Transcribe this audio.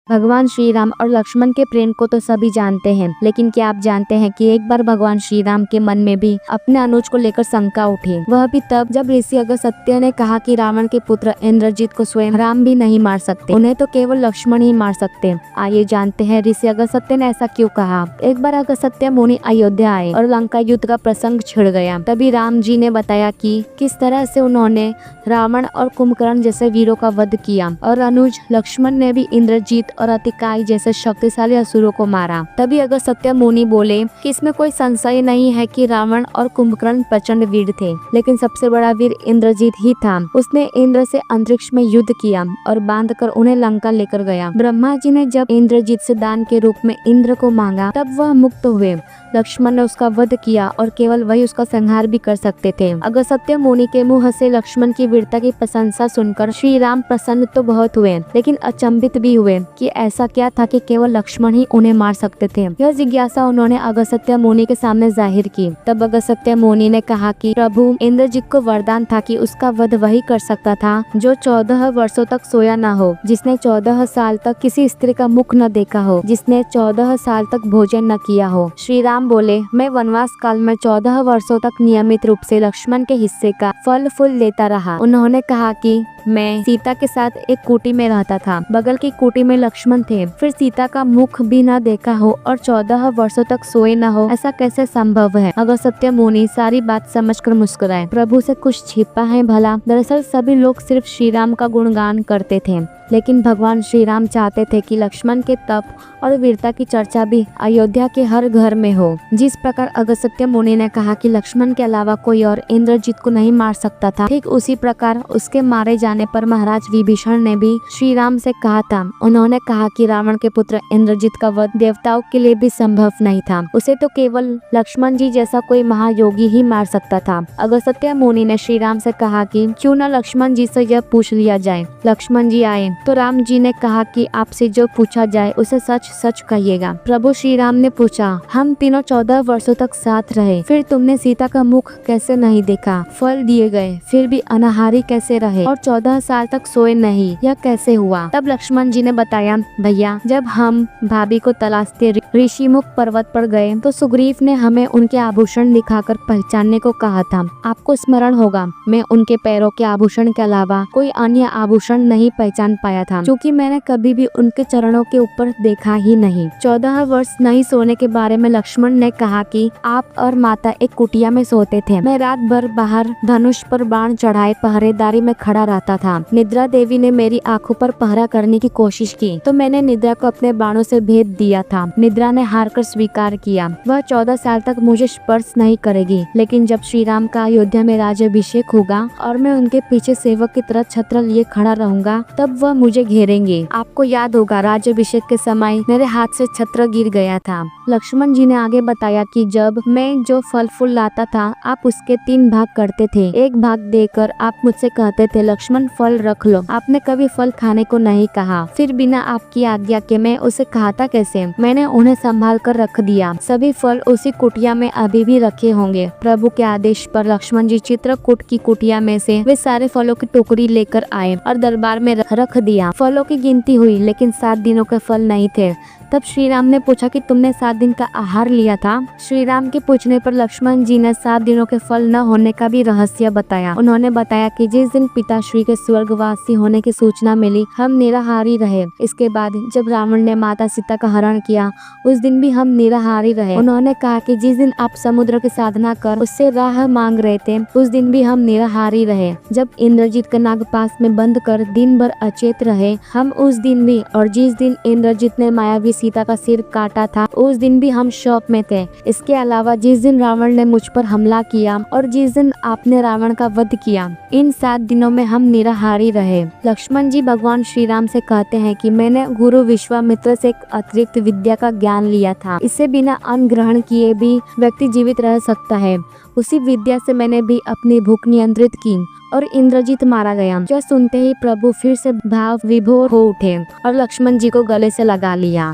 भगवान श्री राम और लक्ष्मण के प्रेम को तो सभी जानते हैं, लेकिन क्या आप जानते हैं कि एक बार भगवान श्री राम के मन में भी अपने अनुज को लेकर शंका उठी। वह भी तब जब ऋषि अगस्त्य ने कहा कि रावण के पुत्र इंद्रजीत को स्वयं राम भी नहीं मार सकते, उन्हें तो केवल लक्ष्मण ही मार सकते। आइए जानते हैं ऋषि अगस्त्य ने ऐसा क्यों कहा। एक बार अगस्त्य मुनि अयोध्या आए और लंका युद्ध का प्रसंग छिड़ गया। तभी राम जी ने बताया कि किस तरह से उन्होंने रावण और कुंभकर्ण जैसे वीरों का वध किया और अनुज लक्ष्मण ने भी इंद्रजीत और अतिकाय जैसे शक्तिशाली असुरों को मारा। तभी अगस्त्य मुनि बोले कि इसमें कोई संशय नहीं है कि रावण और कुंभकर्ण प्रचंड वीर थे, लेकिन सबसे बड़ा वीर इंद्रजीत ही था। उसने इंद्र से अंतरिक्ष में युद्ध किया और बांधकर उन्हें लंका लेकर गया। ब्रह्मा जी ने जब इंद्रजीत से दान के रूप में इंद्र को मांगा तब वह मुक्त हुए। लक्ष्मण ने उसका वध किया और केवल वही उसका संहार भी कर सकते थे। अगस्त्य मुनि के मुंह से लक्ष्मण की वीरता की प्रशंसा सुनकर श्री राम प्रसन्न तो बहुत हुए, लेकिन अचंभित भी हुए कि ऐसा क्या था कि केवल लक्ष्मण ही उन्हें मार सकते थे। यह जिज्ञासा उन्होंने अगस्त्य मुनि के सामने जाहिर की। तब अगस्त्य मुनि ने कहा कि प्रभु, इंद्रजीत को वरदान था कि उसका वध वही कर सकता था जो 14 वर्षों तक सोया न हो, जिसने 14 साल तक किसी स्त्री का मुख न देखा हो, जिसने 14 साल तक भोजन न किया हो। श्री राम बोले, मैं वनवास काल में 14 वर्षों तक नियमित रूप से लक्ष्मण के हिस्से का फल फूल लेता रहा। उन्होंने कहा कि मैं सीता के साथ एक कुटी में रहता था, बगल की कुटी में लक्ष्मण थे, फिर सीता का मुख भी न देखा हो और 14 वर्षों तक सोए न हो, ऐसा कैसे संभव है। अगस्त्य मुनि सारी बात समझकर मुस्कुराए। प्रभु से कुछ छिपा है भला। दरअसल सभी लोग सिर्फ श्री राम का गुणगान करते थे, लेकिन भगवान श्री राम चाहते थे कि लक्ष्मण के तप और वीरता की चर्चा भी अयोध्या के हर घर में हो। जिस प्रकार अगस्त्य मुनि ने कहा कि लक्ष्मण के अलावा कोई और इंद्रजीत को नहीं मार सकता था, ठीक उसी प्रकार उसके मारे जाने पर महाराज विभीषण ने भी श्री राम से कहा था। उन्होंने कहा कि रावण के पुत्र इंद्रजीत का वध देवताओं के लिए भी संभव नहीं था, उसे तो केवल लक्ष्मण जी जैसा कोई महायोगी ही मार सकता था। अगस्त्य मुनि ने श्री राम से कहा कि क्यों न लक्ष्मण जी से यह पूछ लिया जाए। लक्ष्मण जी आए तो राम जी ने कहा कि आपसे जो पूछा जाए उसे सच सच कहिएगा। प्रभु श्री राम ने पूछा, हम तीनों 14 वर्षों तक साथ रहे, फिर तुमने सीता का मुख कैसे नहीं देखा, फल दिए गए फिर भी अनाहारी कैसे रहे और 14 साल तक सोए नहीं, यह कैसे हुआ। तब लक्ष्मण जी ने बताया, भैया, जब हम भाभी को तलाशते ऋषिमुख पर्वत पर गए तो सुग्रीव ने हमें उनके आभूषण दिखाकर पहचानने को कहा था। आपको स्मरण होगा, मैं उनके पैरों के आभूषण के अलावा कोई अन्य आभूषण नहीं पहचान पाया था, क्योंकि मैंने कभी भी उनके चरणों के ऊपर देखा ही नहीं। 14 वर्ष नहीं सोने के बारे में लक्ष्मण ने कहा कि आप और माता एक कुटिया में सोते थे। मैं रात भर बाहर धनुष पर बाण चढ़ाए पहरेदारी में खड़ा रहता था। निद्रा देवी ने मेरी आंखों पर पहरा करने की कोशिश की तो मैंने निद्रा को अपने बाणों से भेद दिया था। निद्रा ने हार कर स्वीकार किया। वह 14 साल तक मुझे स्पर्श नहीं करेगी, लेकिन जब श्री राम का अयोध्या में राज्याभिषेक होगा और मैं उनके पीछे सेवक की तरह छत्र लिए खड़ा रहूंगा, तब वह मुझे घेरेंगे। आपको याद होगा, राज्याभिषेक के समय मेरे हाथ से छत्र गिर गया था। लक्ष्मण जी ने आगे बताया कि जब मैं जो फल फूल लाता था, आप उसके 3 भाग करते थे। एक भाग देकर आप मुझसे कहते थे, लक्ष्मण फल रख लो। आपने कभी फल खाने को नहीं कहा, फिर बिना आपकी आज्ञा के मैं उसे खाता कैसे। मैंने उन्हें संभाल कर रख दिया। सभी फल उसी कुटिया में अभी भी रखे होंगे। प्रभु के आदेश पर लक्ष्मण जी चित्रकूट की कुटिया में से वे सारे फलों की टोकरी लेकर आए और दरबार में रख दिया। फलों की गिनती हुई, लेकिन 7 दिनों के फल नहीं थे। तब श्री राम ने पूछा कि तुमने 7 दिन का आहार लिया था। श्री राम के पूछने पर लक्ष्मण जी ने 7 दिनों के फल न होने का भी रहस्य बताया। उन्होंने बताया कि जिस दिन पिताश्री के स्वर्गवासी होने की सूचना मिली, हम निराहारी रहे। इसके बाद जब रावण ने माता सीता का हरण किया, उस दिन भी हम निराहारी रहे। उन्होंने कहा कि जिस दिन आप समुद्र की साधना कर उससे राह मांग रहे थे, उस दिन भी हम निराहारी रहे। जब इंद्रजीत के नागपाश में बंद कर दिन भर अचेत रहे, हम उस दिन भी, और जिस दिन इंद्रजीत ने मायावी सीता का सिर काटा था, उस दिन भी हम शौक में थे। इसके अलावा जिस दिन रावण ने मुझ पर हमला किया और जिस दिन आपने रावण का वध किया, इन 7 दिनों में हम निराहारी रहे। लक्ष्मण जी भगवान श्री राम से कहते हैं कि मैंने गुरु विश्वामित्र से एक अतिरिक्त विद्या का ज्ञान लिया था। इससे बिना अन्न ग्रहण किए भी व्यक्ति जीवित रह सकता है। उसी विद्या से मैंने भी अपनी भूख नियंत्रित की और इंद्रजीत मारा गया। यह सुनते ही प्रभु फिर से भाव विभोर हो उठे और लक्ष्मण जी को गले से लगा लिया।